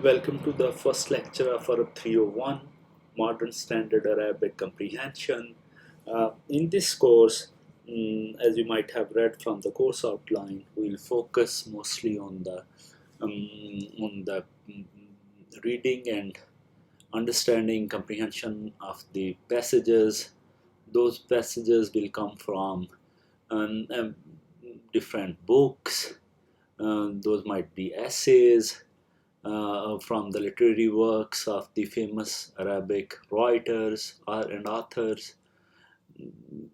Welcome to the first lecture of our 301 Modern Standard Arabic Comprehension. In this course, as you might have read from the course outline, we'll focus mostly on the reading and understanding comprehension of the passages. Those passages will come from different books. Those might be essays from the literary works of the famous Arabic writers and authors.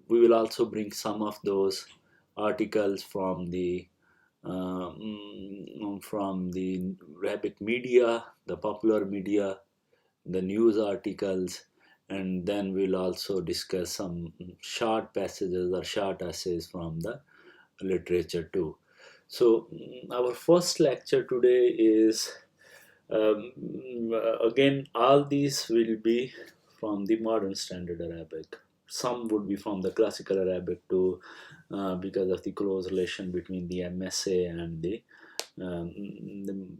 We will also bring some of those articles from the Arabic media, the popular media, the news articles, and then we'll also discuss some short passages or short essays from the literature too. So our first lecture today is again, all these will be from the modern standard Arabic. Some would be from the classical Arabic too, because of the close relation between the MSA and the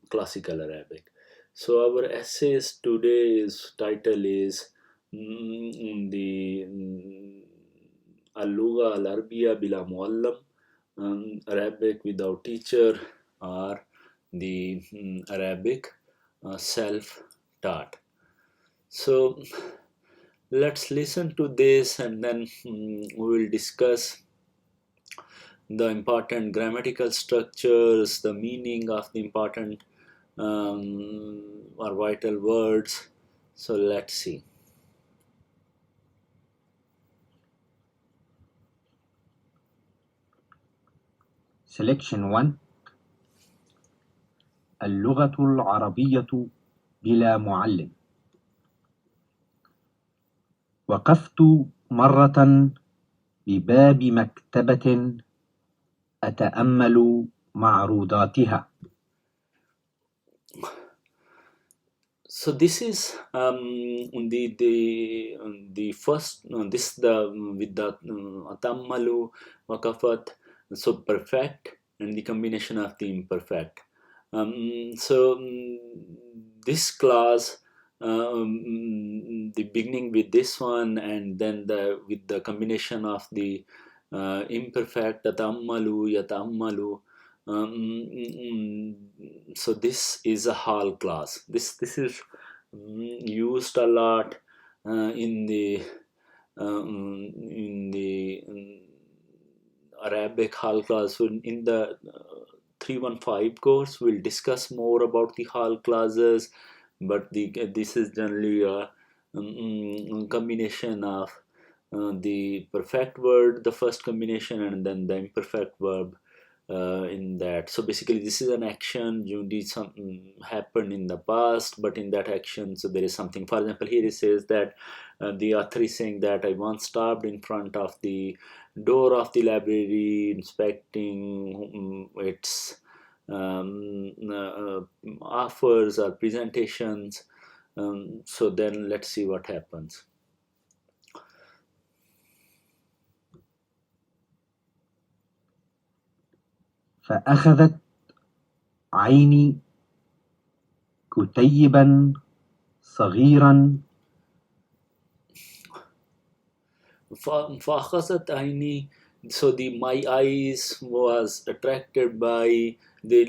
classical Arabic. So our essays today's title is the al-lugha al-arabiyya bila muallam, Arabic without teacher, or the Arabic self-taught. So let's listen to this and then we will discuss the important grammatical structures, the meaning of the important or vital words. So let's see. Selection 1 اللغة العربية بلا معلم. وقفت مرة بباب مكتبة أتأمل معروضاتها. So this is the first this the with the atammalu wakafat, so perfect and the combination of the imperfect. This class, the beginning with this one and then with the combination of the imperfect atammalu yatammalu. So this is a hall class. This is used a lot in the Arabic hall class. So in the 315 course, we'll discuss more about the hall classes, but this is generally a combination of the perfect word, the first combination, and then the imperfect verb in that. So basically this is an action, you did something happened in the past, but in that action, so there is something. For example, here it says that the author is saying that I once stopped in front of the door of the library inspecting its offers or presentations. So then let's see what happens. فأخذت عيني كتيبا صغيرا. فأخذت عيني, so my eyes was attracted by the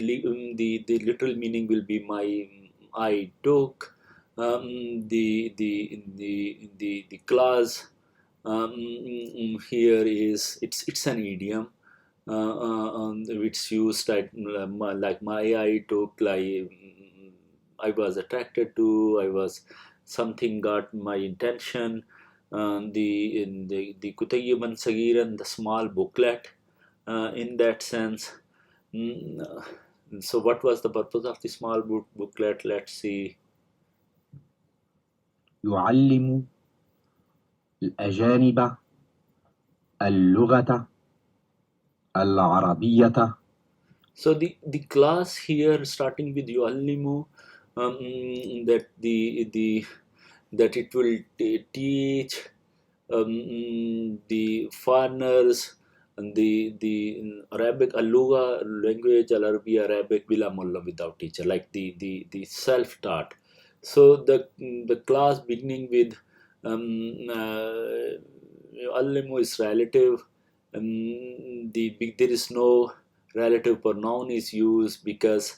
literal meaning will be my eye took. The clause here is it's an idiom which used like my eye took, like I was attracted to, I was something got my intention. The Kutayyiban Sagiran, the small booklet, in that sense. So what was the purpose of the small booklet? Let's see. يعلم الأجانب اللغة العربية. So the class here starting with yuallimu, that it will teach the foreigners and the in Arabic al-lugha language al-Arabiya Arabic bila mullam, without teacher, like the self-taught. So the class beginning with al-limu is relative. There is no relative pronoun is used because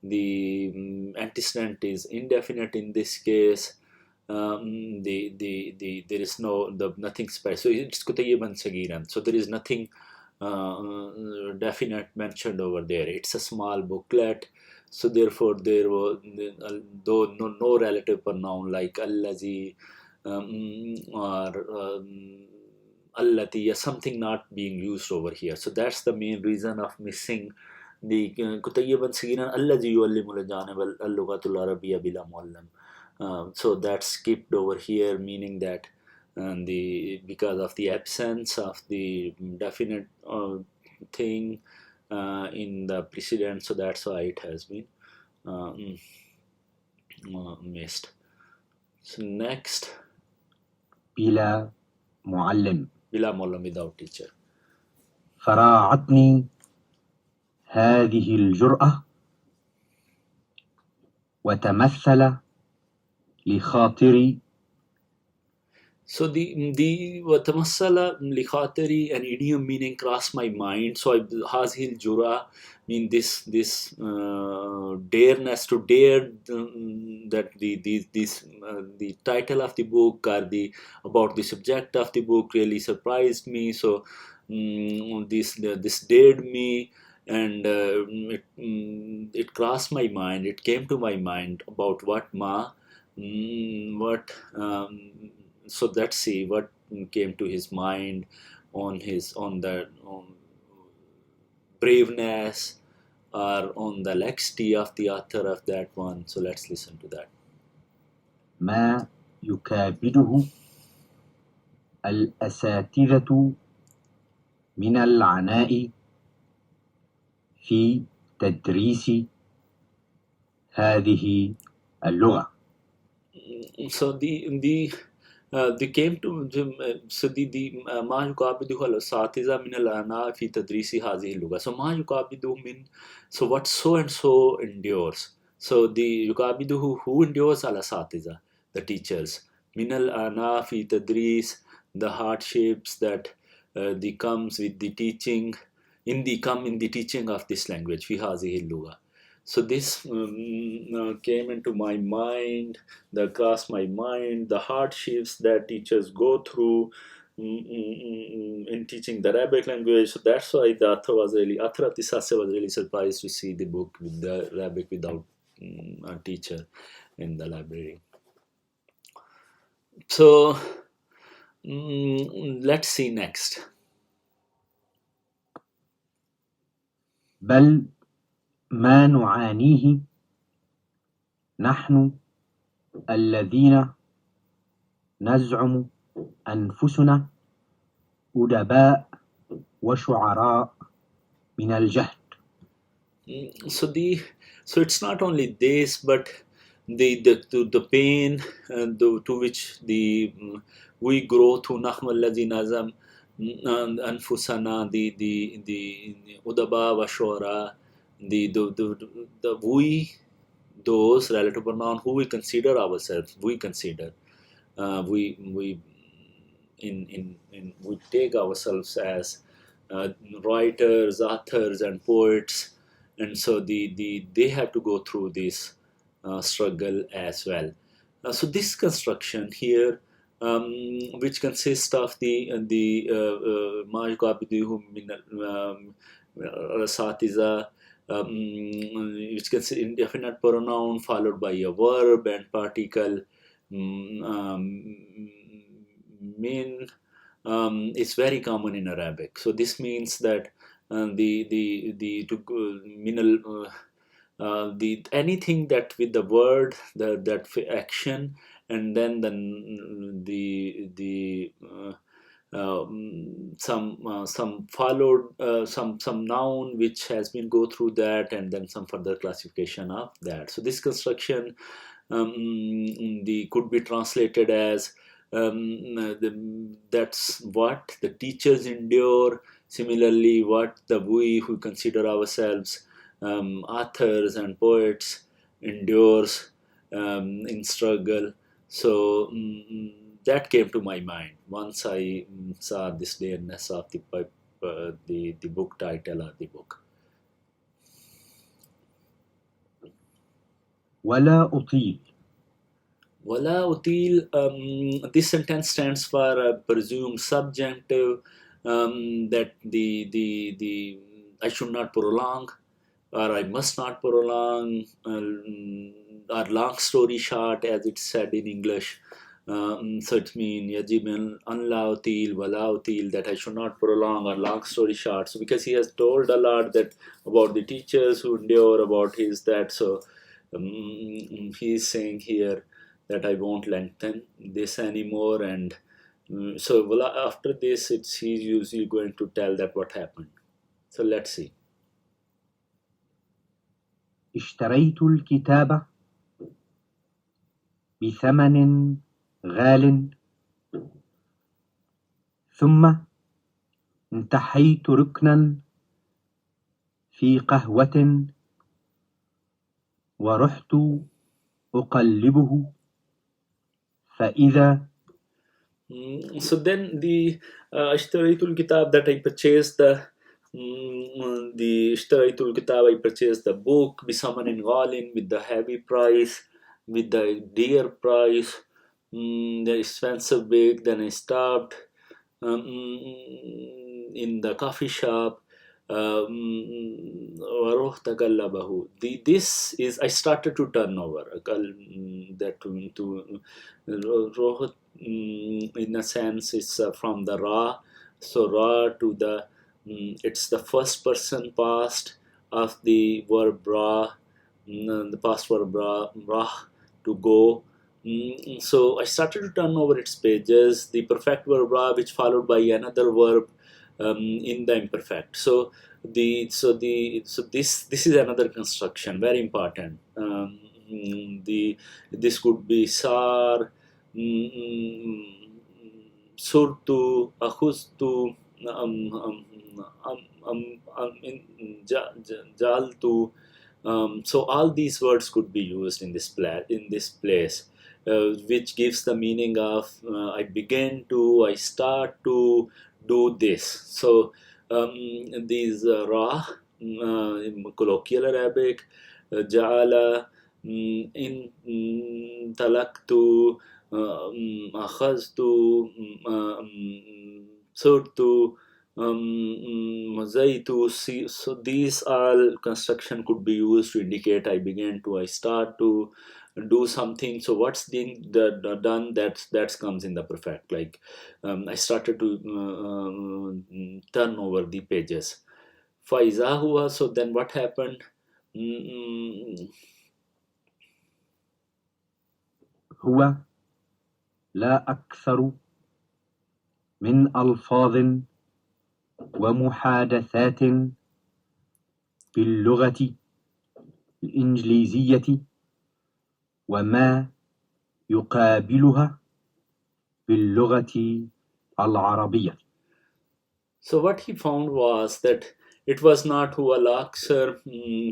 the antecedent is indefinite in this case. There is nothing special. So it's kutayiban sagiran. So there is nothing definite mentioned over there. It's a small booklet. So therefore there was though no relative pronoun like allazi or allati, something not being used over here. So that's the main reason of missing the kutayyiban sagiran allazi yuallimul janib al-lughatul arabiyya bila muallim. So that's skipped over here, meaning that the because of the absence of the definite thing in the precedent, so that's why it has been uh, missed. So next, بلا معلم. bila muallim, without teacher. فراعتني هذه الجرأة وتمثل لخاطري. So the watamassala likhatari, an idiom meaning cross my mind. So hazil jura mean this dareness, to dare, that the title of the book or the about the subject of the book really surprised me. So this dared me, and it crossed my mind. It came to my mind about what ma what so let's see what came to his mind on the braveness or on the laxity of the author of that one. So let's listen to that. ما يكابده الأساتذة من العناء في تدريس هذه اللغة. So they came to so the ما يقابله الأساتذة من العناء في تدريس هذه اللغة. So ما يقابله mean, so what so and so endures. So the يقابله who endures الأساتذة, the teachers. من العناء في تدريس, the hardships that the comes with the teaching in the teaching of this language في هذه اللغة. So this came into my mind, across my mind, the hardships that teachers go through in teaching the Arabic language. So that's why the author of this essay was really surprised to see the book with the Arabic without a teacher in the library. So let's see next. بل ما نعانيه نحن الذين نزعم أنفسنا أدباء وشعراء من الجهد. So it's not only this, but the pain to which we grow through نحن الذين نزعم أنفسنا, the udaba wa shura, the we, those relative pronoun who we consider ourselves, we consider we we take ourselves as writers, authors, and poets, and so they have to go through this struggle as well. So this construction here, which consists of the ma yuqabiduhu min al-satiyah, which consists indefinite pronoun followed by a verb and particle min, is very common in Arabic. So this means that the to minal the anything that with the word that action, and then the some followed some noun which has been go through that, and then some further classification of that. So this construction the could be translated as that's what the teachers endure Similarly, what we who consider ourselves authors and poets endures in struggle. So that came to my mind once I saw this dareness of the book title or the book. ولا أطيل. Wala util. This sentence stands for a presumed subjunctive, that the I should not prolong, or I must not prolong, or long story short, as it's said in English. So it means yajib an la util wala util, that I should not prolong, or long story short. So because he has told a lot that about the teachers who endure, about his that, so he is saying here that I won't lengthen this anymore. And so after this, he's usually going to tell that what happened. So let's see. اشتريت الكتاب بثمن غال ثم انتحيت ركنا في قهوة ورحت أقلبه فإذا. So then the Ishtaritul Kitab that I purchased, the Ishtaritul Kitab, I purchased the book Bisaman in Ghalin, with the heavy price, with the dear price, the expensive book. Then I stopped in the coffee shop. وَرُحْتَ قَلَّبَهُ. This is, I started to turn over that to roh, in a sense it's from the ra. So ra to the it's the first person past of the verb ra, the past verb ra to go. So I started to turn over its pages, the perfect verb ra, which followed by another verb in the imperfect. So this is another construction, very important. This could be sar, surtu, akhustu, jaltu. So all these words could be used in this place, which gives the meaning of I begin to, I start to do this. So these ra in colloquial Arabic, ja'ala, in talaktu, akhaztu, surtu, mozaitu. So these all construction could be used to indicate I begin to, I start to do something. So what's being done, that comes in the perfect, like I started to turn over the pages. Faiza hua. So then what happened? هو لا أكثر من ألفاظ ومحادثات باللغة الإنجليزية وما يقابلها باللغة العربية. So what he found was that it was not huwa laksar.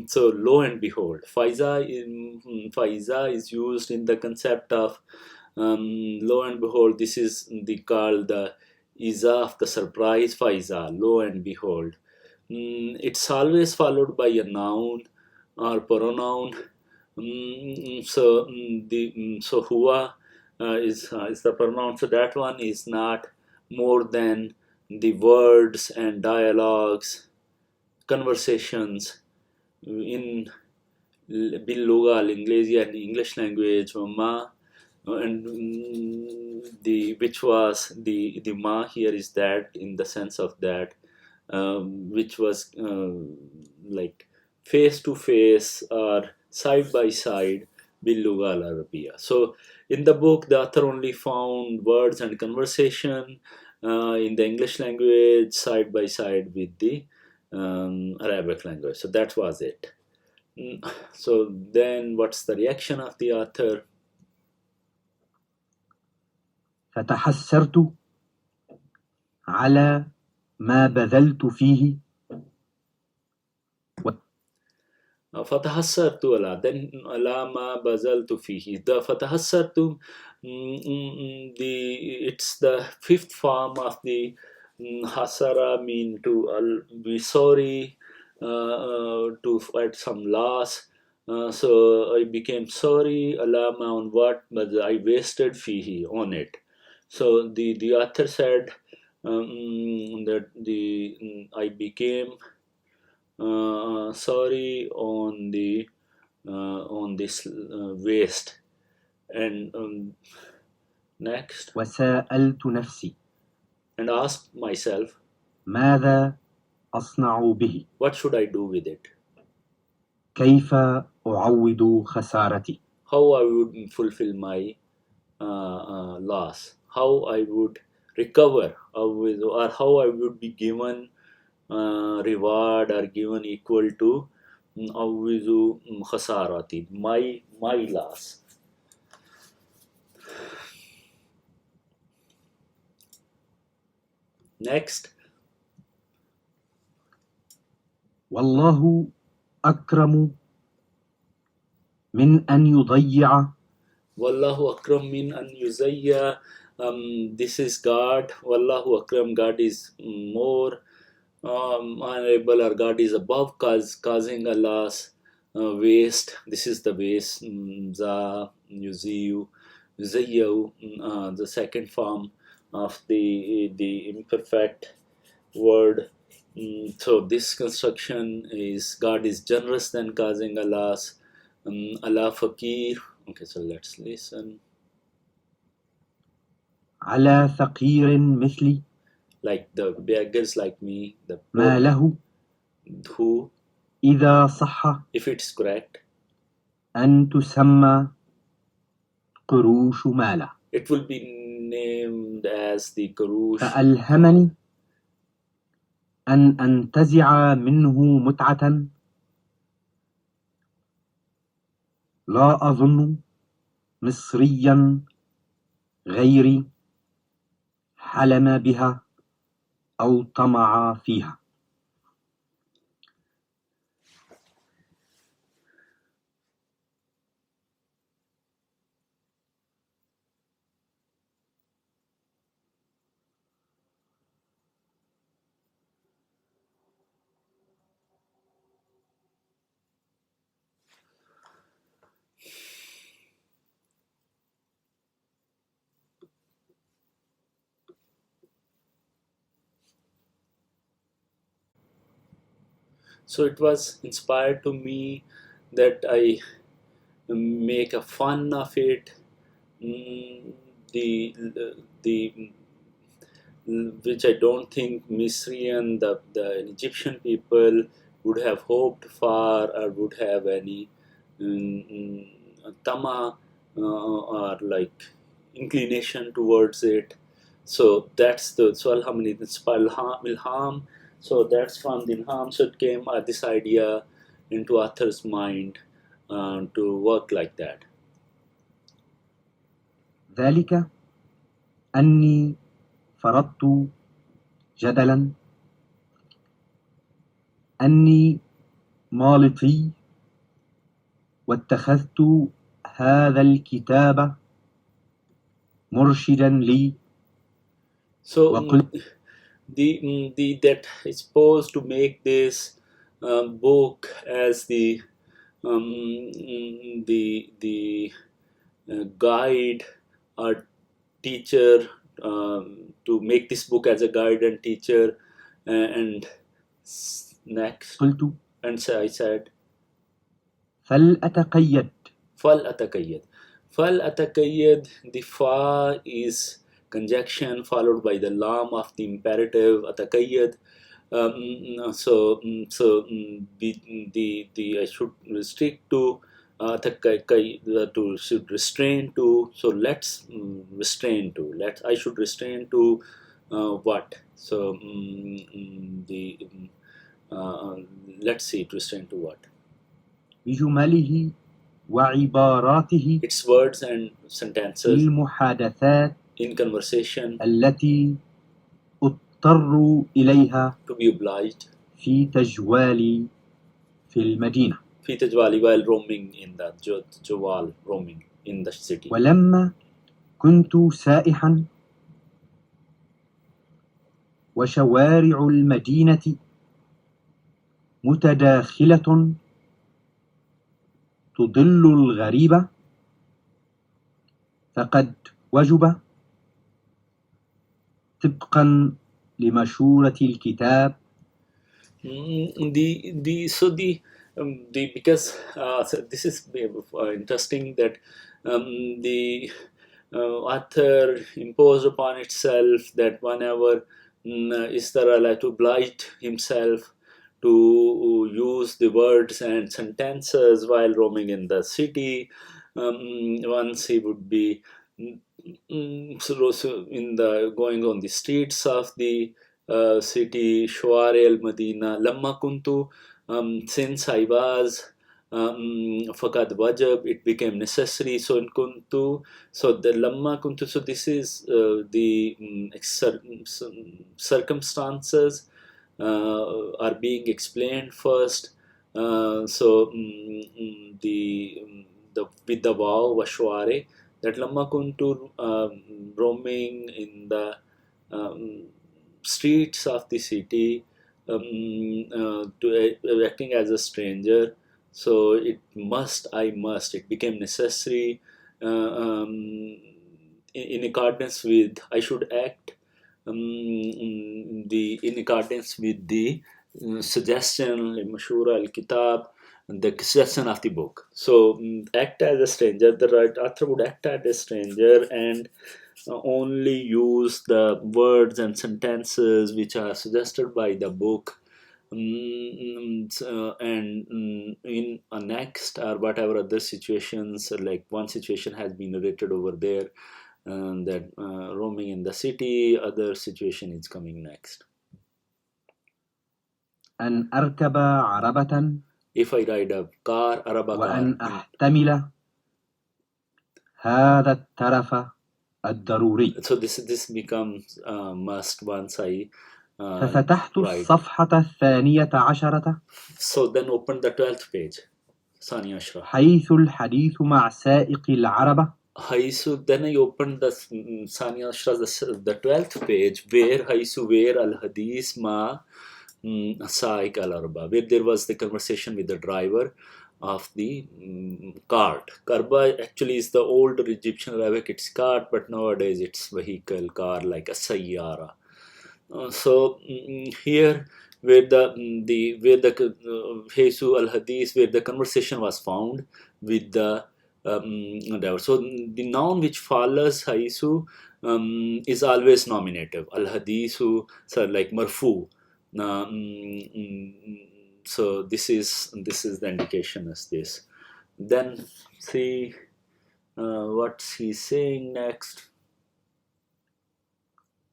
So lo and behold, faiza is used in the concept of lo and behold. This is called the iza of the surprise. Faiza, lo and behold. It's always followed by a noun or pronoun. So huwa is the pronoun. So that one is not more than the words and dialogues, conversations in باللغة الإنجليزية, and English language, وما, and the which was the ma here is that, in the sense of that, which was like face to face or side by side باللغة العربية. So in the book, the author only found words and conversation in the English language side by side with the Arabic language. So that was it. So then what's the reaction of the author? فتحسرت على ما بذلت فيه فتحسرت على then على ما بذلت فيه the فتحسرت it's the fifth form of the hasara mean to be sorry to fight some loss. So I became sorry alama on what but I wasted fihi on it. So the author said that I became sorry on this waste and next وسألت نفسي and asked myself ماذا أصنع به what should I do with it, كيف أعوض خسارتي how I would fulfill my loss, how I would recover or how I would be given reward or given equal to أعوذ خسارتي my loss. Next, والله أكرم من أن يضيع Wallahu akram min an yuzayya. This is God. Wallahu akram. God is more honorable, or God is above causing a loss, waste. This is the waste. Za yuziyu, yuzayyu. The second form of the imperfect word. So this construction is God is generous than causing a loss. Allah fakir. Okay, so let's listen. على فقير مثلي Like the beggars like me, the ما poor له who, إذا صح if it's correct, أن تسمى قروش ماله it will be named as the Karush. فألهمني أن أنتزع منه متعة لا أظن مصريا غيري حلم بها أو طمع فيها. So it was inspired to me that I make a fun of it. The which I don't think Misri and the Egyptian people would have hoped for or would have any tama or like inclination towards it. So that's the so ilham. So that's from the ilham. So it came this idea into author's mind to work like that. ذلك أني فرضت جدلا أني مالطي واتخذت هذا الكتاب مرشدا لي So وقلت the that is supposed to make this book as the guide or teacher, to make this book as a guide and teacher, and next قلت and so I said فلأتقيد فَلْأَتَكَيَّدْ. فَلْأَتَكَيَّدْ, the fa is conjunction followed by the lam of the imperative atakayyad. The I should restrict to to should restrain to. So let's restrain to. I should restrain to what? So let's see, to restrain to what? بجمله وعباراته Its words and sentences المحادثات in conversation التي اضطروا إليها to be obliged في تجوالي في المدينة. في تجوالي while roaming in the جوال roaming in the city. ولما كنت سائحا وشوارع المدينة متداخلة تضل الغريب، فقد وجب طبقا لمشورة الكتاب because so this is interesting that the author imposed upon itself that whenever Istara like to oblige himself to use the words and sentences while roaming in the city. Once he would be so in the going on the streets of the city, Shuare al Madina, Lamma Kuntu, since I was Fakad Wajab, it became necessary. So in Kuntu, so the Lamma Kuntu, so this is the circumstances are being explained first. The with the wow Washware, that Lamma Kuntu roaming in the streets of the city, acting as a stranger. So it became necessary in accordance with, I should act in accordance with the suggestion, al-mashura, al-kitab, the suggestion of the book. So act as a stranger, the right author would act as a stranger and only use the words and sentences which are suggested by the book, in a next or whatever other situations, like one situation has been narrated over there, that roaming in the city, other situation is coming next. أن أركب عربة If I ride a car, araba وأن car, أحتمل هذا الترف الضروري. so this becomes must once I ففتحت ride. الصفحة الثانية عشرة So then open the 12th page, Sani Ashra. حيث الحديث مع سائق العربة Haisu, then I opened the Sani Ashra, the 12th page, where Haisu, where al hadith ma Saik al Arba, where there was the conversation with the driver of the cart. Karba actually is the old Egyptian Arabic, it's cart, but nowadays it's vehicle, car, like a sayyara. So here, where the where the Hesu al Hadith, where the conversation was found with the driver. So the noun which follows Haisu is always nominative. Al Hadithu, so like marfu. So this is the indication as this. Then see what's he saying next.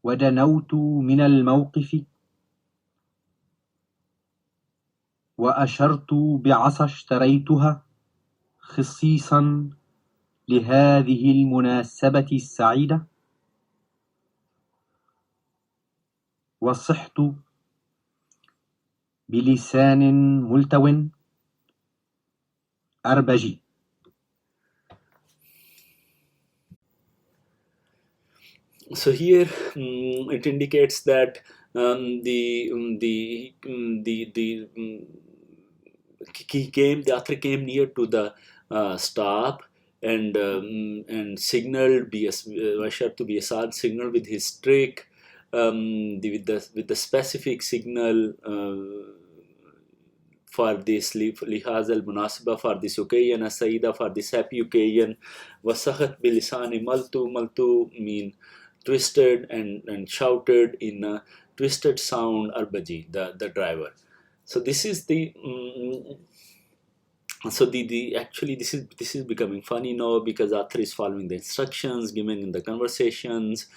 ودنوت من الموقف وأشرت بعصا اشتريتها خصيصا لهذه المناسبة السعيدة، وصحت بلسان ملتو أربجي. So here it indicates that the author came near to the stop and signaled Bashar to Biasad signaled with his trick, with the specific signal for this lihaz al munasiba, for this occasion, as-saida, for this happy occasion. Wasakhat bilisani maltu mean twisted and shouted in a twisted sound arbaji, the driver. So this is the so the actually this is becoming funny now, because author is following the instructions given in the conversations,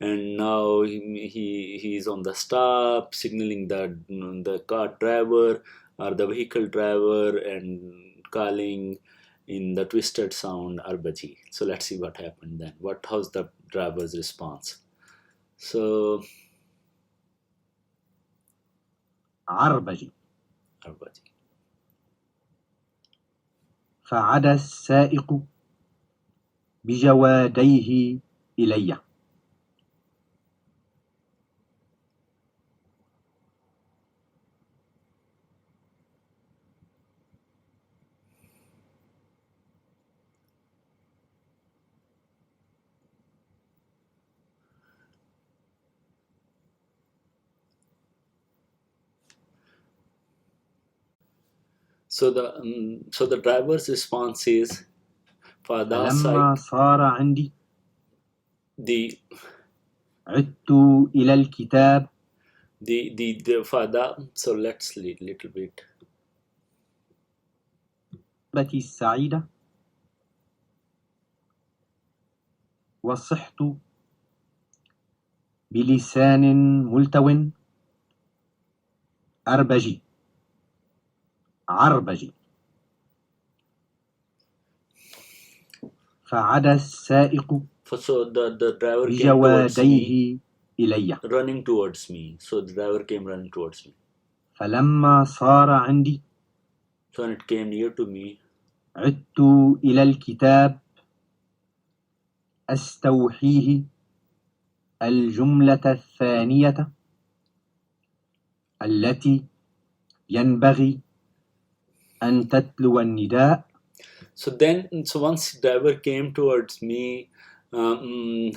and now he is on the stop signaling the car driver or the vehicle driver and calling in the twisted sound arbaji. So let's see what happened then. How's the driver's response? So عربجي Arbaji. فعدا السائق بجواديه إلي. So the driver's response is Fada فلما Saik. صار عندي The عدت إلى الكتاب Fada. So let's little bit. السعيدة وصحت بلسان ملتو أربجي عربجي فعدا السائق So the driver came towards me, بجواديه إلي. running towards me. So the driver came running towards me. فلما صار عندي So when it came near to me, عدت إلى الكتاب أستوحيه الجملة الثانية التي ينبغي أن تتلو النداء. so once the driver came towards me, I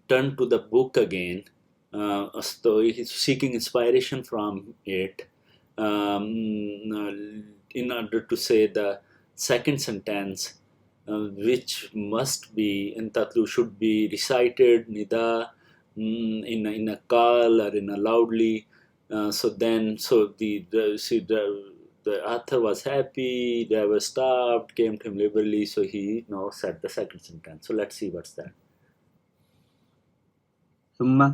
turned to the book again. So he's seeking inspiration from it in order to say the second sentence, which must be in Tatlu should be recited nida in a call or in a loudly. So the author was happy, they were stopped, came to him liberally, so he now said the second sentence. So let's see what's that. ثم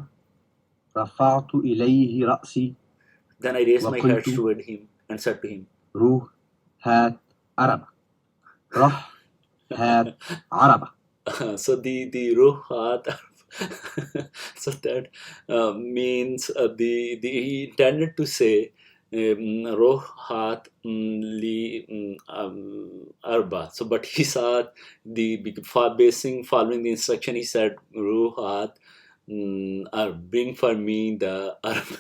رفعت إليه رأسي Then I raised my head وقلت toward him and said to him, روح هات عربة رح هات عربة. so the ruhat, so that means he intended to say rohat li arba. So but he saw following the instruction, he said ruhat bring for me the arb.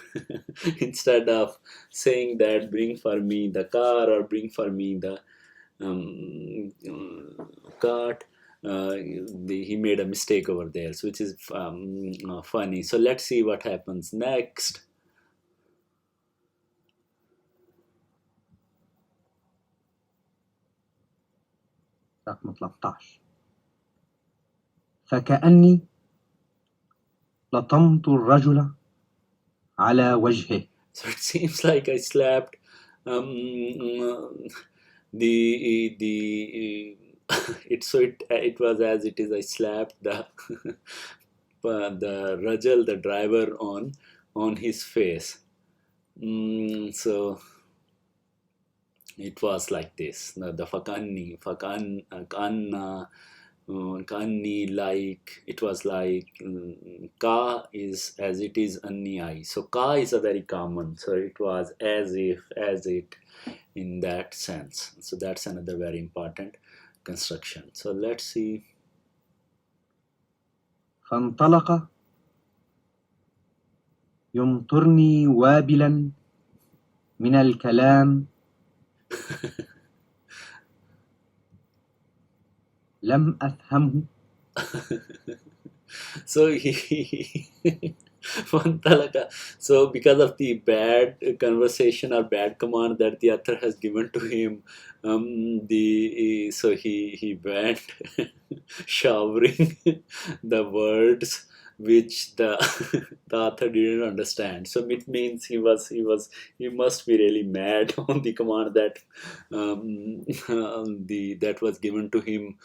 Instead of saying that bring for me the car or bring for me the cart, he made a mistake over there, so which is funny. So let's see what happens next. رقم 13 فكأني لطمت الرجل على وجهه. So it seems like I slapped the it was as it is. I slapped the the Rajal, the driver, on his face. So it was like this. The kanni, like it was like ka is as it is anni I. So ka is a very common. So it was as if, as it, in that sense. So that's another very important construction. So let's see. فانطلق يمطرني وابلا من الكلام لم أفهمه. So so because of the bad conversation or bad command that the author has given to him, so he went showering the words which the author didn't understand. So it means he must be really mad on the command that that was given to him,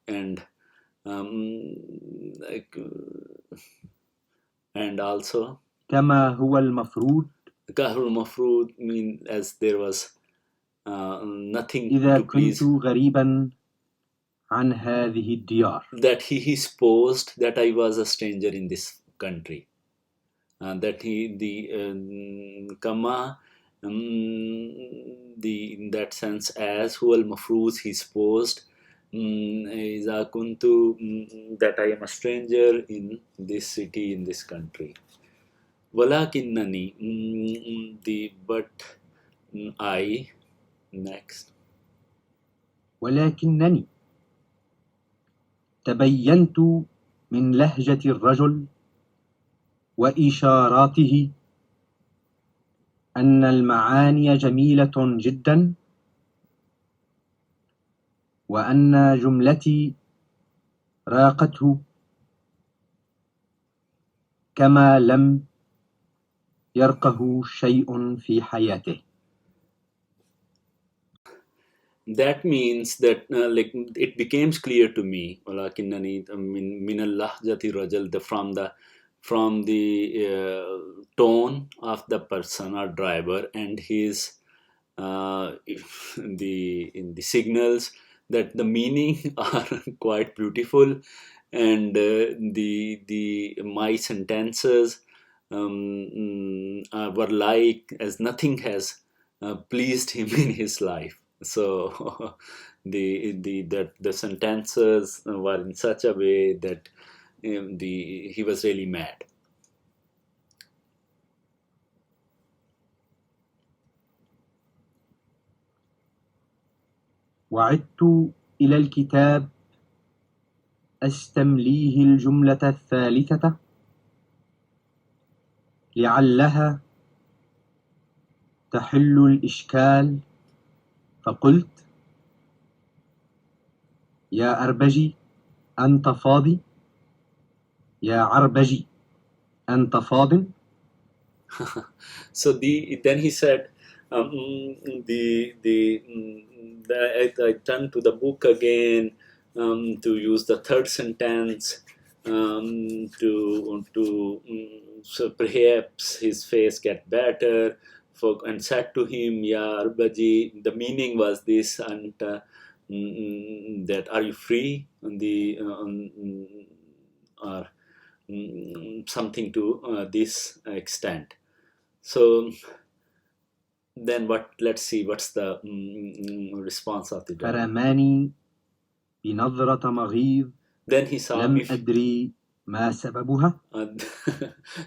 and like, and also كما هو المفروض Kahrul Mafrood mean as there was nothing إذا to please. كنت غريبا عن هذه الديار. that he supposed that I was a stranger in this country. That he the kama in that sense as huwa al-mafruz, he supposed إذا كنت that I am a stranger in this city, in this country. ولكنني but I next. ولكنني تبينت من لهجة الرجل وإشاراته أن المعاني جميلة جدا، وأن جملتي راقته كما لم يرقه شيء في حياته. That means that like it becomes clear to me ولكنني من اللهجة الرجل, from the tone of the person or driver and his in the signals, that the meaning are quite beautiful, and my sentences were like as nothing has pleased him in his life. So the sentences were in such a way that he was really mad. وعدت إلى الكتاب أستمليه الجملة الثالثة لعلها تحل الإشكال، فقلت: يا أربجي أنت فاضي، يا عربجي أنت فاض. So then he said, I turned to the book again to use the third sentence so perhaps his face get better, and said to him, Ya Arbaji. The meaning was this, and that are you free? Or something to this extent. So then let's see what's the response of the driver. فرماني بنظرة مغيظ Then he saw لم me. أدري ما سببها.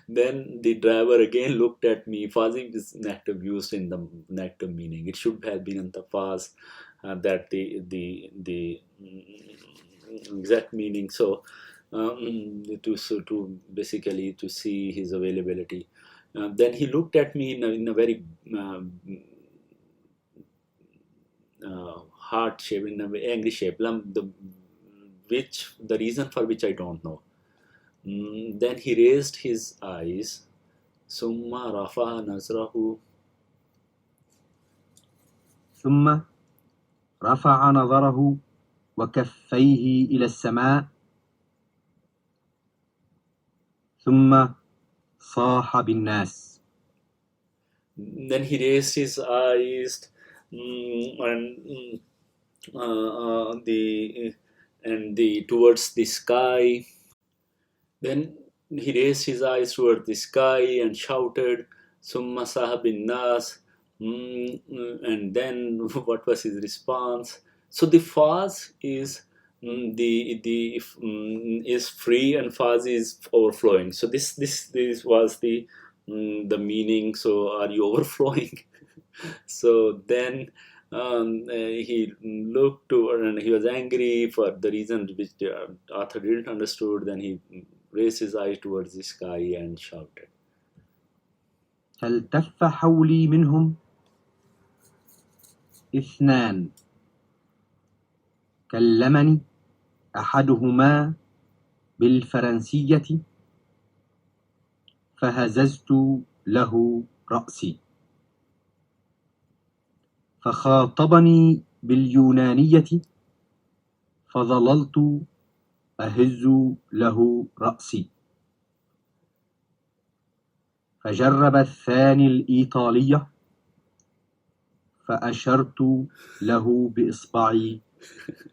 Then the driver again looked at me. Fazim is negative, used in the negative meaning. It should have been in the faz, that the exact meaning. So to basically to see his availability. Then he looked at me in a very hard shape, in an angry shape, the reason for which I don't know. Then he raised his eyes. Summa rafa nazrahu. ثم رفع نظره وكفيه إلى السماء، ثم صاح بالناس. Then he raised his eyes and towards the sky. Then he raised his eyes toward the sky and shouted, "Summa sahabin nas." And then what was his response? So the faz is is free and faz is overflowing. So this was the meaning. So are you overflowing? So then he looked toward and he was angry for the reason which the author didn't understood. Then he raised his eyes towards the sky and shouted. فالتف حولي منهم اثنان، كلمني أحدهما بالفرنسية فهززت له رأسي، فخاطبني باليونانية فظللت أهز له رأسي، فجرب الثاني الإيطالية فأشرت له بإصبعي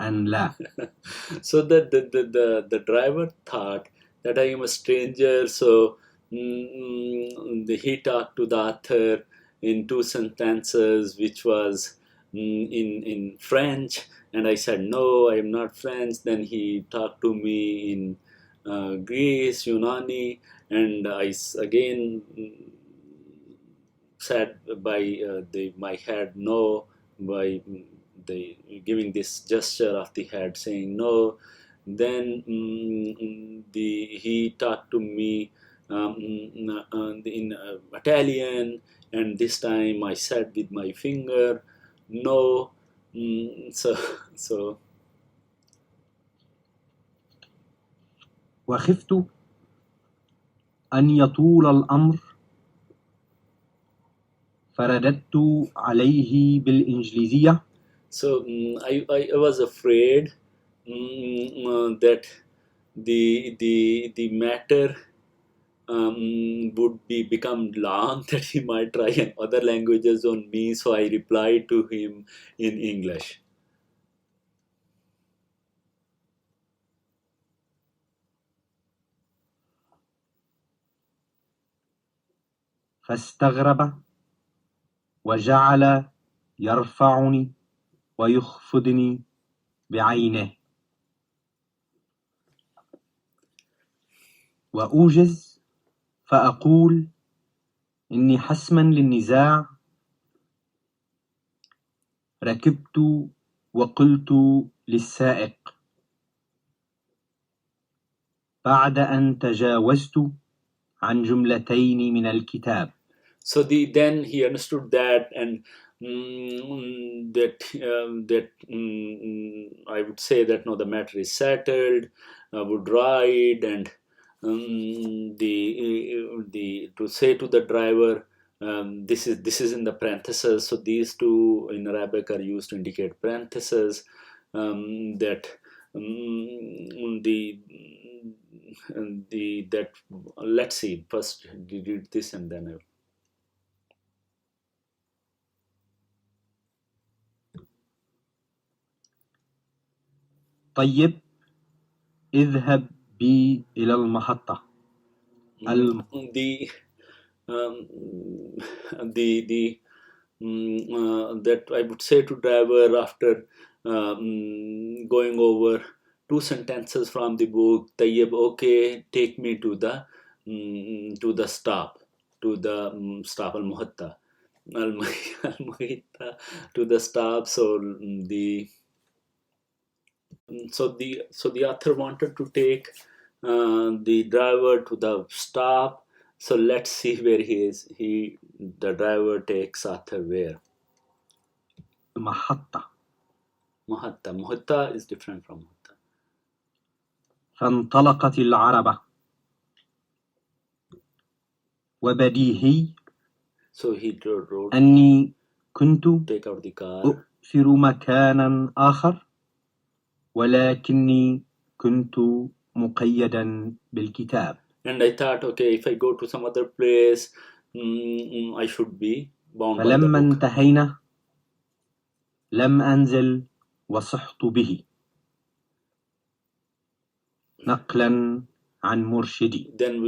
أن لا. So the driver thought that I am a stranger, so he talked to the author in two sentences, which was in French, and I said, no, I am not French. Then he talked to me in Greece, Yunani, and again said by my head no, by the giving this gesture of the head saying no. Then he talked to me in Italian, and this time I said with my finger no. So وخفت أن يطول الأمر فرددت عليه بالإنجليزية. So I was afraid that the matter would become long, that he might try in other languages on me. So I replied to him in English. فاستغرب وجعل يرفعني ويخفضني بعينه، وأوجز فأقول إني حسما للنزاع ركبت وقلت للسائق بعد أن تجاوزت عن جملتين من الكتاب. So then he understood that, and I would say that no, the matter is settled. I would ride, and to say to the driver, this is in the parentheses. So these two in Arabic are used to indicate parentheses. That that let's see, first read this and then I. طيب اذهب بي إلى المحطة. That I would say to driver after going over two sentences from the book, Tayyib, okay, take me to the stop, stop al-muhatta, al-muhitta, to the stop. So the author wanted to take the driver to the stop. So let's see where he is. The driver takes author where? المحطة. Muhatta is different from Muhatta. فانطلقت العربة وبديهي So he wrote أني كنت take out the car. أؤثر مكانا آخر ولكني كنت مقيدا بالكتاب. And I thought, okay, if I go to some other place, I should be bound by the فلما book. انتهينا لم أنزل وصحت به نقلا عن مرشدي. Then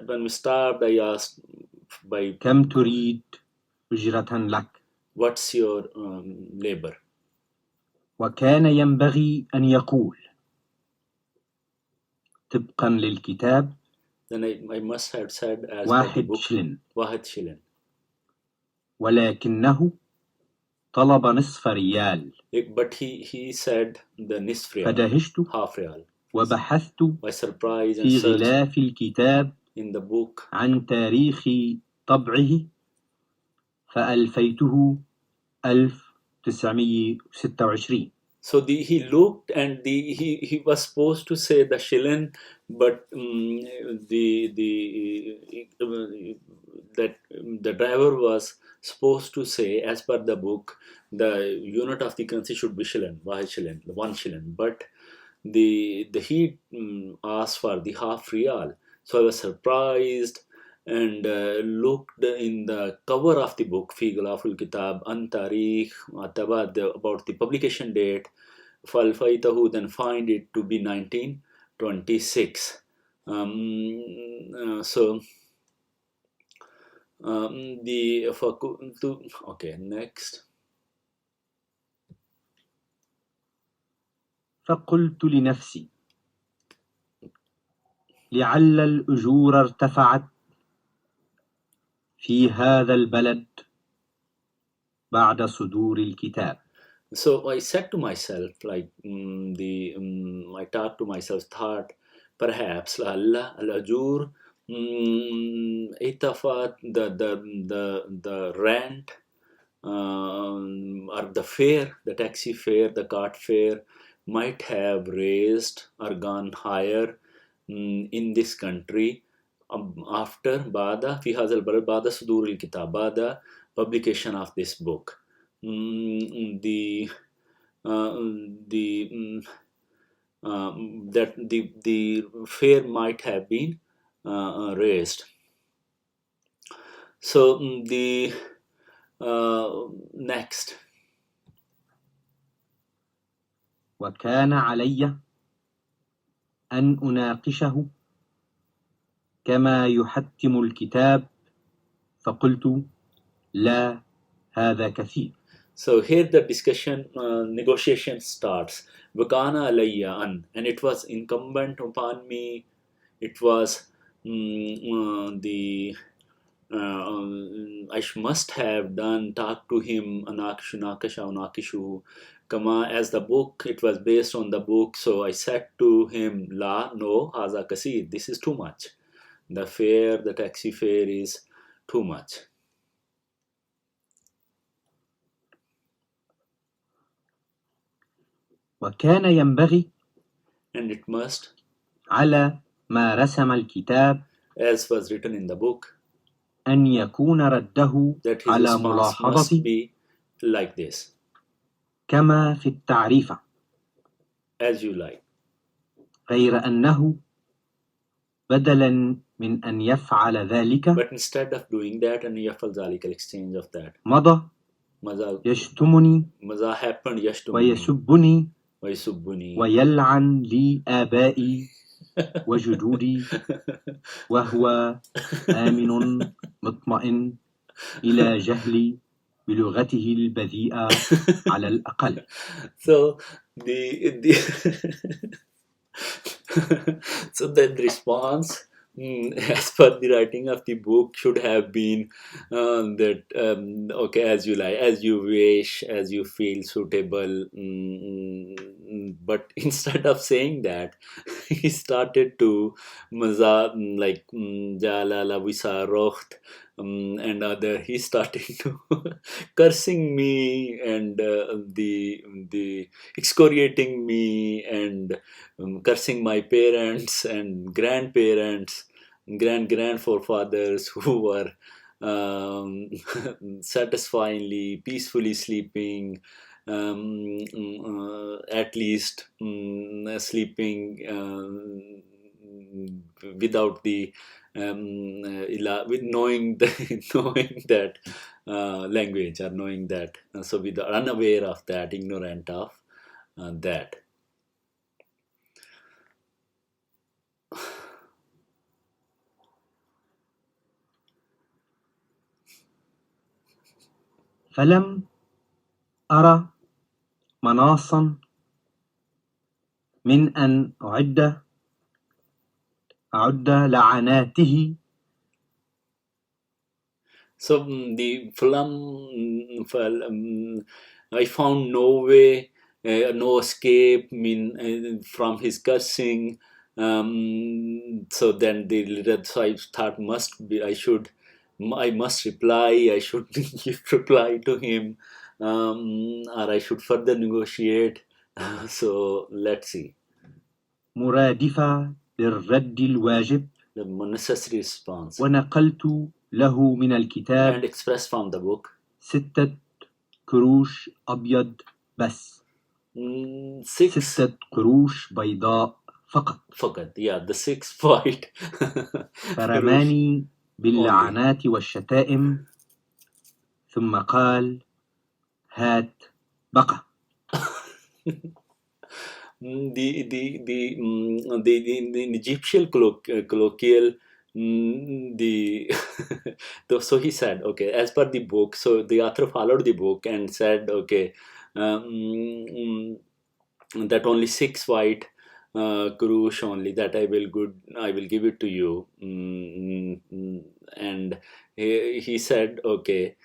when we stopped, I asked by كم تريد أجرة لك؟ what's your labor? وكان ينبغي أن يقول طبقا للكتاب Then I must have said as per the واحد book, شلن. واحد شلن. ولكنه طلب نصف ريال. But he said the nisf riyal, فدهشت half riyal. وبحثت By surprise and في searched غلاف الكتاب in the book عن تاريخ طبعه فألفيته 1926. So he looked, and he was supposed to say the shilling, but the driver was supposed to say, as per the book, the unit of the currency should be shilling, one shilling. But he asked for the half real. So I was surprised and looked in the cover of the book, Fi Ghalaful Kitab, An Tarikh, about the publication date, فَالْفَيْتَهُ, then find it to be 1926. So the okay, next. فقلت لنفسي لعل الأجور ارتفعت في هذا البلد بعد صدور الكتاب. So I said to myself, like I thought to myself, perhaps Allah al-ajur, itafat, the rent, or the fare, the taxi fare, the cart fare, might have raised or gone higher in this country after Bada fi hazal balad Bada sudur al-kitab, Bada publication of this book. The that the fare might have been raised. So the next. وكان علي أن أناقشه كما يحتم الكتاب فقلت لا هذا كثير. So here the discussion, negotiation starts. Vakana alayya an, and it was incumbent upon me. It was I must have talked to him, anakishu, kama, as the book, it was based on the book. So I said to him, la, no, haza kasir, this is too much. The fare, the taxi fare is too much. وكان ينبغي And it must, على ما رسم الكتاب as was written in the book, أن يكون رده that his على response ملاحظة must be like this, كما في التعريفة، as you like. غير أنه بدلا من أن يفعل ذلك But instead of doing that, and يفعل ذلك, exchange of that, مضى يشتمني ماذا happened, ويسبني ويسبني ويلعن لي آبائي وجدودي وهو آمن مطمئن إلى جهلي بلغته البذيئة على الأقل. So the so the response, as per the writing of the book, should have been that okay, as you like, as you wish, as you feel suitable. But instead of saying that, he started to maza, like jalala wisa rocht, and other. He started to cursing me and the excoriating me and cursing my parents and grandparents, grandforefathers who were satisfyingly, peacefully sleeping, at least sleeping without the with knowing knowing that language, or knowing that, so with unaware of that, ignorant of that. فلم أرى مناصا من أن أعد لعناته. So the film, I found no way, no escape from his cursing. So then so I thought I must reply. I should give reply to him, or I should further negotiate. So let's see. مرادفة للرد الواجب، The necessary response, ونقلت له من الكتاب and expressed from the book 6 قروش أبيض بس، 6 قروش بيضاء فقط. yeah, the 6 white. فرماني باللعنات والشتائم ثم قال هات بقى. in Egyptian colloquial, the so he said, okay, as per the book. So the author followed the book and said, okay, um, that only 6 white kurush only that I will give it to you. And he said, okay,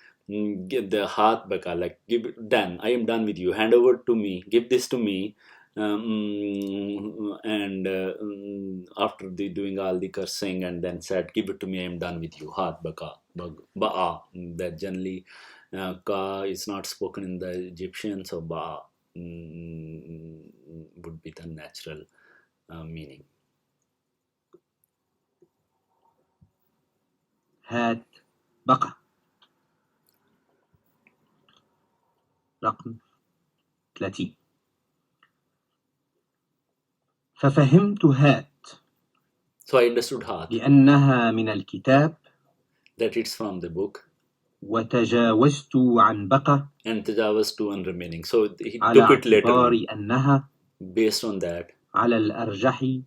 give the hath baka, like give it, done, I am done with you, hand over to me, give this to me. And after the doing all the cursing, and then said, give it to me, I am done with you, hath baka ba'a. That generally ka is not spoken in the Egyptian, so ba would be the natural meaning. هات بقى. رقم 30. ففهمت هات So I understood heart, لأنها من الكتاب that it's from the book, وتجاوزت عن بقى and tajawaz to and remaining. So he على took it later اعتبار on. أنها Based on that, على الأرجح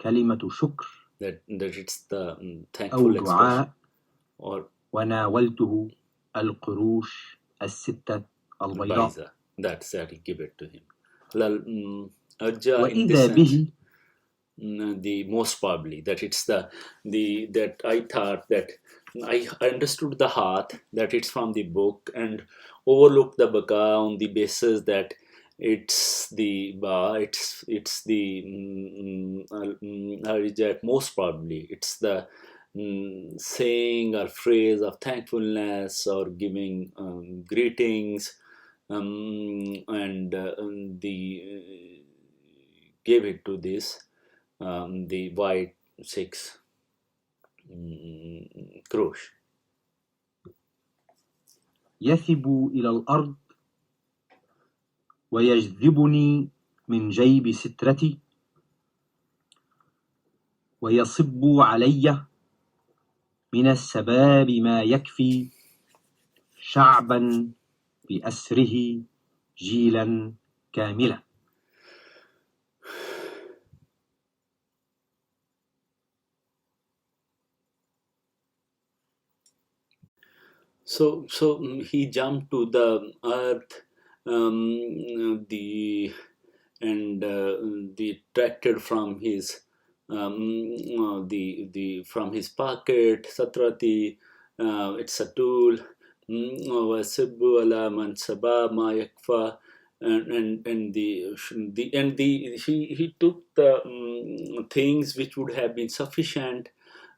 كلمة شكر that it's the أو thankful expression. دعاء Or وناولته القروش الستة البيضاء. Baiza, that's that he give it to him. Arja in وإذا this sense, به the most probably that it's the that I thought that I understood the heart, that it's from the book, and overlooked the baka on the basis that it's the it's the Arja, most probably it's the saying or phrase of thankfulness or giving greetings, and the gave it to this the white 6 grosh. يثب إلى الأرض ويجذبني من جيب سترتي ويصب علي من السباب ما يكفي شعبا بأسره جيلا كاملا. So he jumped to the earth, the and detracted from his the from his pocket satrati. It's a tool. Wasibbu ala man sabab ma yakfa. And he took the things which would have been sufficient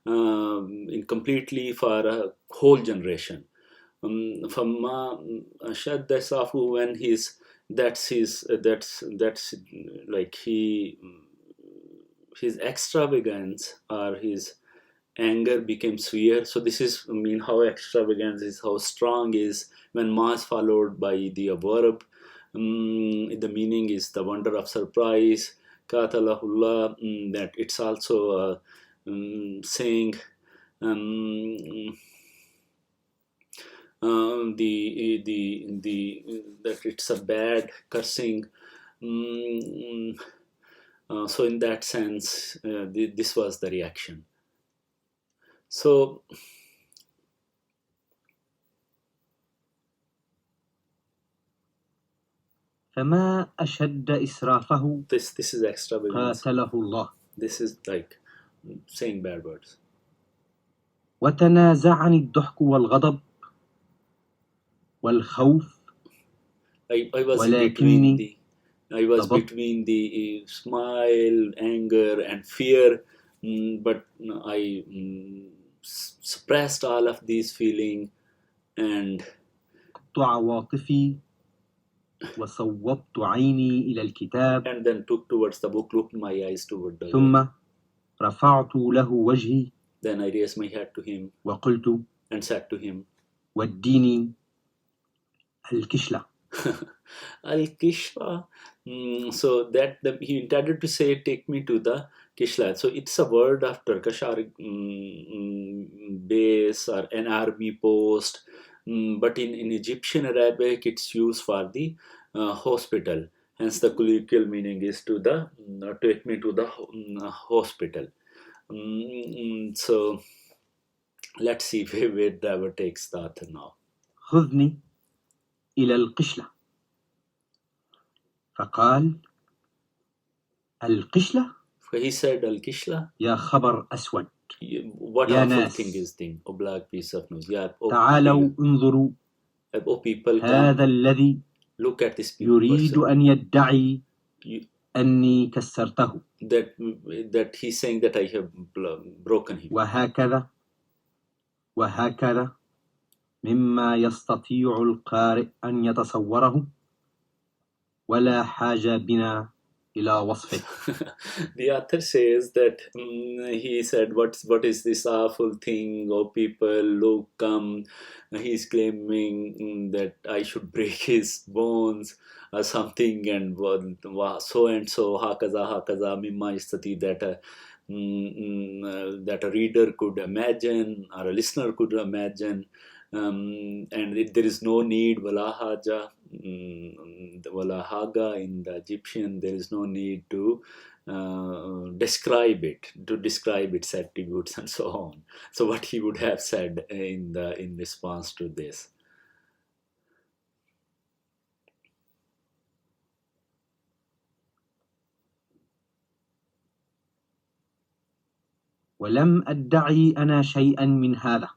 in completely for a whole generation. فما شد صافو, when that's like his extravagance or his anger became severe. So this is how extravagance is, how strong is when ma is followed by the verb. The meaning is the wonder of surprise, katalahullah, that it's also saying that it's a bad cursing. So in that sense, this was the reaction. So فما أشد إسرافه this is extravagance. قاتله الله. This is like saying bad words. وتنازعني الضحك والغضب والخوف. I was ولكني between the smile, anger, and fear, but I suppressed all of these feeling and عواطفي وصوبت عيني إلى الكتاب. And then took towards the book, looked my eyes toward the ثم رفعت له وجهي. Then I raised my head to him وقلت and said to him, وديني الكشلة. Al-Kishla. So that he intended to say, take me to the Kishla. So it's a word of Turkish base or an army post. But in Egyptian Arabic, it's used for the hospital. Hence, the colloquial meaning is to the take me to the hospital. So let's see where driver takes the author now. خذني إلى القشلة. فقال: القشلة؟ He said, Al-Kishla. يا خبر أسود. What يا awful ناس. thing is thing? A black piece of news. Yeah. تعالوا انظروا. People, هذا الذي look at this يريد person. أن يدعي أني كسرته. That he's saying that I have broken him. وهكذا وهكذا مما يستطيع القارئ أن يتصوره، ولا حاجة بنا إلى وصفه. The author says that he said, what is this awful thing? Oh, people, look, come. He's claiming that I should break his bones or something, and so and so, hakaza mimma istati, that a reader could imagine or a listener could imagine. And there is no need, wala haja, wala haga in the Egyptian, there is no need to describe its attributes and so on. So what he would have said in response to this. ولم أدعي أنا شيئا من هذا،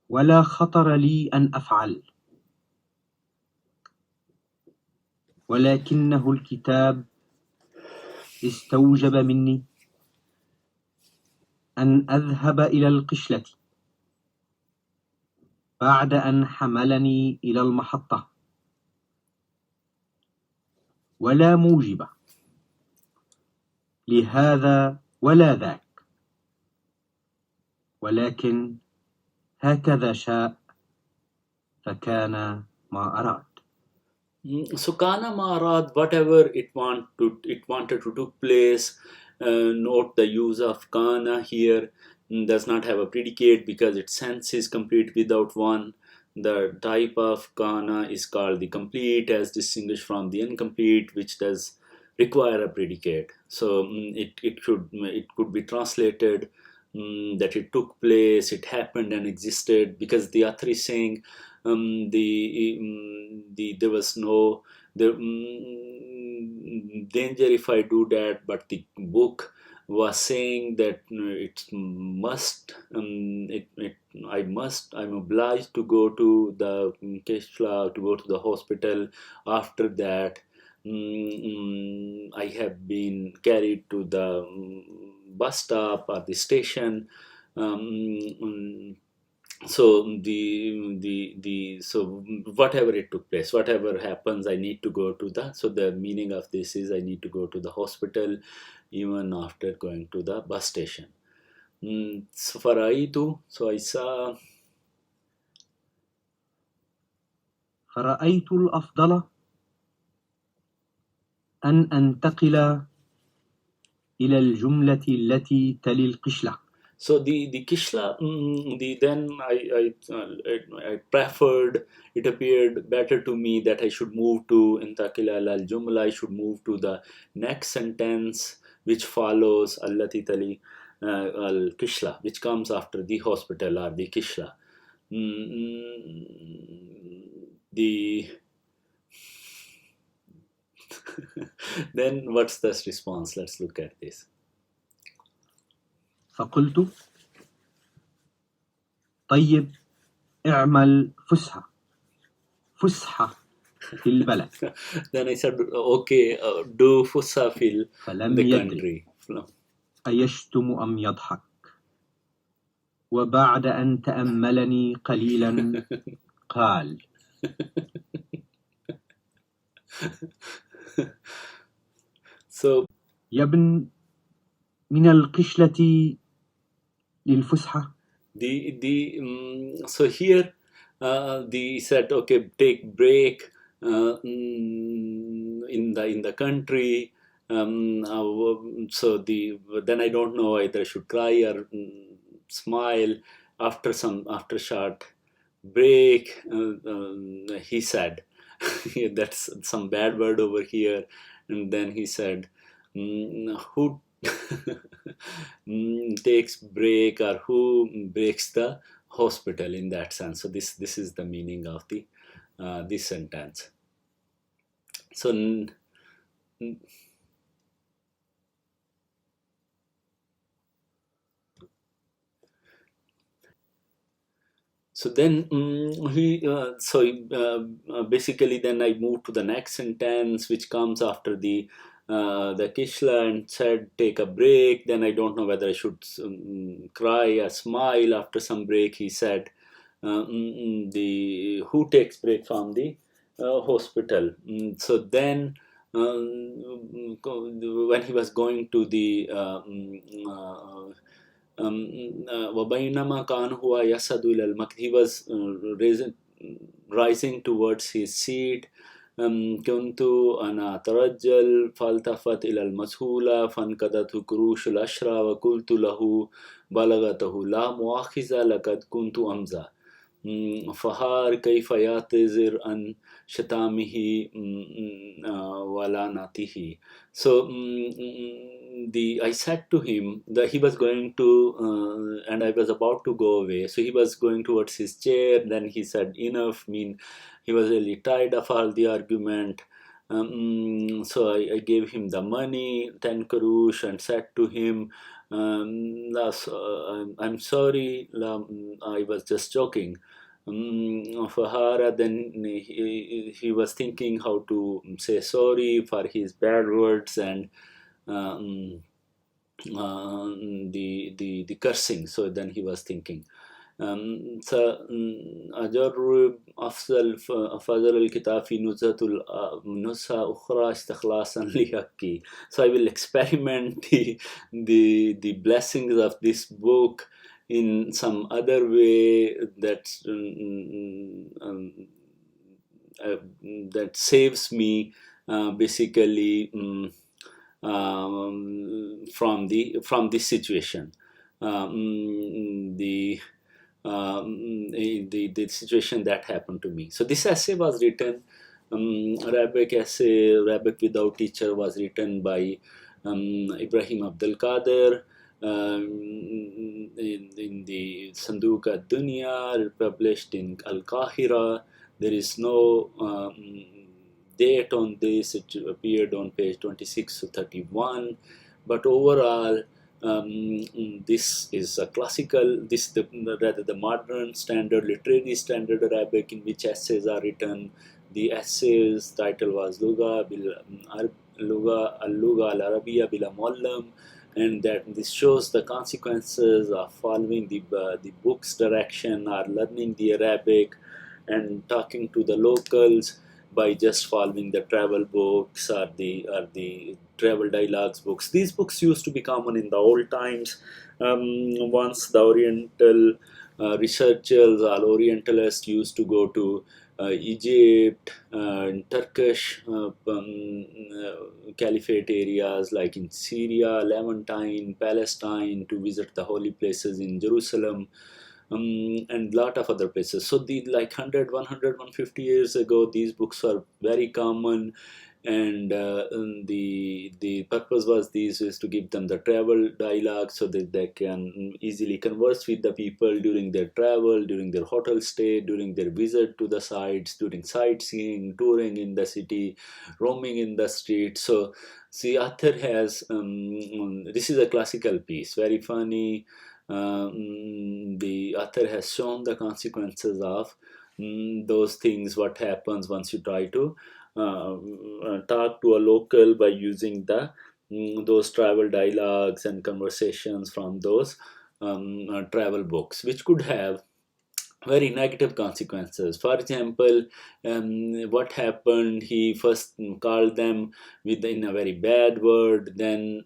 ولا خطر لي أن أفعل، ولكنه الكتاب استوجب مني أن أذهب إلى القشلة بعد أن حملني إلى المحطة، ولا موجب لهذا ولا ذاك، ولكن هكذا شاء فكان ما أراد. So kana marad, whatever it wanted to took place. Note the use of kana here does not have a predicate because its sense is complete without one. The type of kana is called the complete, as distinguished from the incomplete, which does require a predicate. So it could be translated that it took place, it happened and existed, because the author is saying there was no danger if I do that, but the book was saying that I'm obliged to go to the Keshla, to go to the hospital. After that, I have been carried to the bus stop or the station. So so whatever it took place, whatever happens, I need to go to the meaning of this is I need to go to the hospital even after going to the bus station. So I saw. فرأيت الأفضل أن أنتقل إلى الجملة التي تلي القشلة. So the Kishla, then I preferred, it appeared better to me that I should move to Intakila al Jumla, I should move to the next sentence which follows Allati Tali al Kishla, which comes after the hospital or the Kishla. The then what's the response? Let's look at this. فقلت: طيب اعمل فسحة في البلد. Then I said, okay, do fusa fil فلم the يدري country. أيشتم أم يضحك، وبعد أن تأملني قليلا قال: So يا ابن من القشلة للفسحة. So here the said, okay, take break in the country. So then I don't know either I should cry or smile after short break, he said. That's some bad word over here. And then he said, who takes break, or who breaks the hospital, in that sense. So this is the meaning of the this sentence. So so then basically then I moved to the next sentence, which comes after the Kishla, and said take a break. Then I don't know whether I should cry or smile. After some break, he said, the who takes break from the hospital. So then when he was going to the وَبَيْنَمَا كَانَ هُوَ يَصْعَدُ إِلَى الْمَكْتَبِ, he was rising towards his seat. كنت أنا أترجل فالتفت إلى المسهولة فانقضته كروش الأشرى وقلت له بلغته لا مؤاخذة لقد كنت أمزح. فهار كيف يعتذر عن شتامه ولعنته. So I said to him that he was going to, and I was about to go away. So he was going towards his chair. Then he said, "Enough." He was really tired of all the argument. So I gave him the money, 10 karush, and said to him, I'm sorry, I was just joking. Fahara, then he was thinking how to say sorry for his bad words and the cursing. So then he was thinking. أجرب أفضل الكتاب في نزهة أخرى استخلاصا لحقي. So I will experiment the blessings of this book in some other way that that saves me basically from this situation. The situation that happened to me. So this essay was written, Arabic essay, Arabic without teacher, was written by Ibrahim Abdul Qadir in the Sanduq ad-Dunya, published in Al-Qahira. There is no date on this. It appeared on page 26 to 31. But overall, this is a classical, rather the modern standard, literary standard Arabic in which essays are written. The essay's title was Luga al-Arabiya bila Muallam, and that this shows the consequences of following the book's direction, or learning the Arabic and talking to the locals by just following the travel books or the travel dialogues books. These books used to be common in the old times. Once the Oriental researchers or Orientalists used to go to Egypt and Turkish caliphate areas like in Syria, Levantine, Palestine, to visit the holy places in Jerusalem. And lot of other places. So the 100, 100, 150 years ago, these books were very common, and the purpose was these is to give them the travel dialogue so that they can easily converse with the people during their travel, during their hotel stay, during their visit to the sites, during sightseeing, touring in the city, roaming in the streets. So the author has this is a classical piece, very funny. The author has shown the consequences of those things, what happens once you try to talk to a local by using those travel dialogues and conversations from those travel books, which could have very negative consequences. For example, what happened, he first called them in a very bad word, then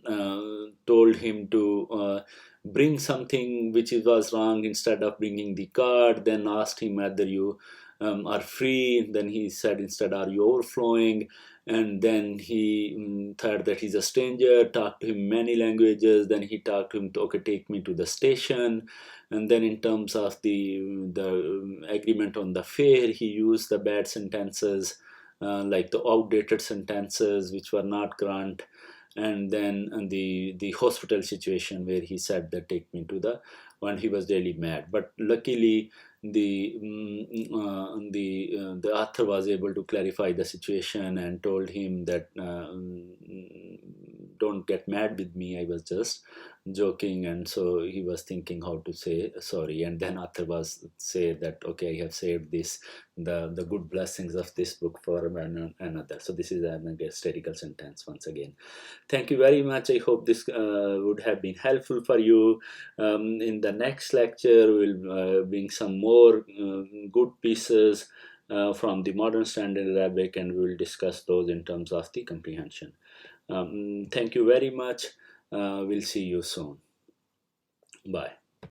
told him to bring something which was wrong instead of bringing the card, then asked him whether you are free, then he said instead, are you overflowing? And then he thought that he's a stranger, talked to him many languages, then he talked to him, okay, take me to the station. And then in terms of the agreement on the fare, he used the bad sentences, like the outdated sentences which were not grant. And then the hospital situation where he said that take me to the one, he was really mad. But luckily the author was able to clarify the situation and told him that don't get mad with me, I was just joking. And so he was thinking how to say sorry, and then author was say that okay, I have saved this, the good blessings of this book for another. So this is an satirical sentence once again. Thank you very much. I hope this would have been helpful for you. In the next lecture, we'll bring some more good pieces from the modern standard Arabic, and we will discuss those in terms of the comprehension. Thank you very much. We'll see you soon. Bye.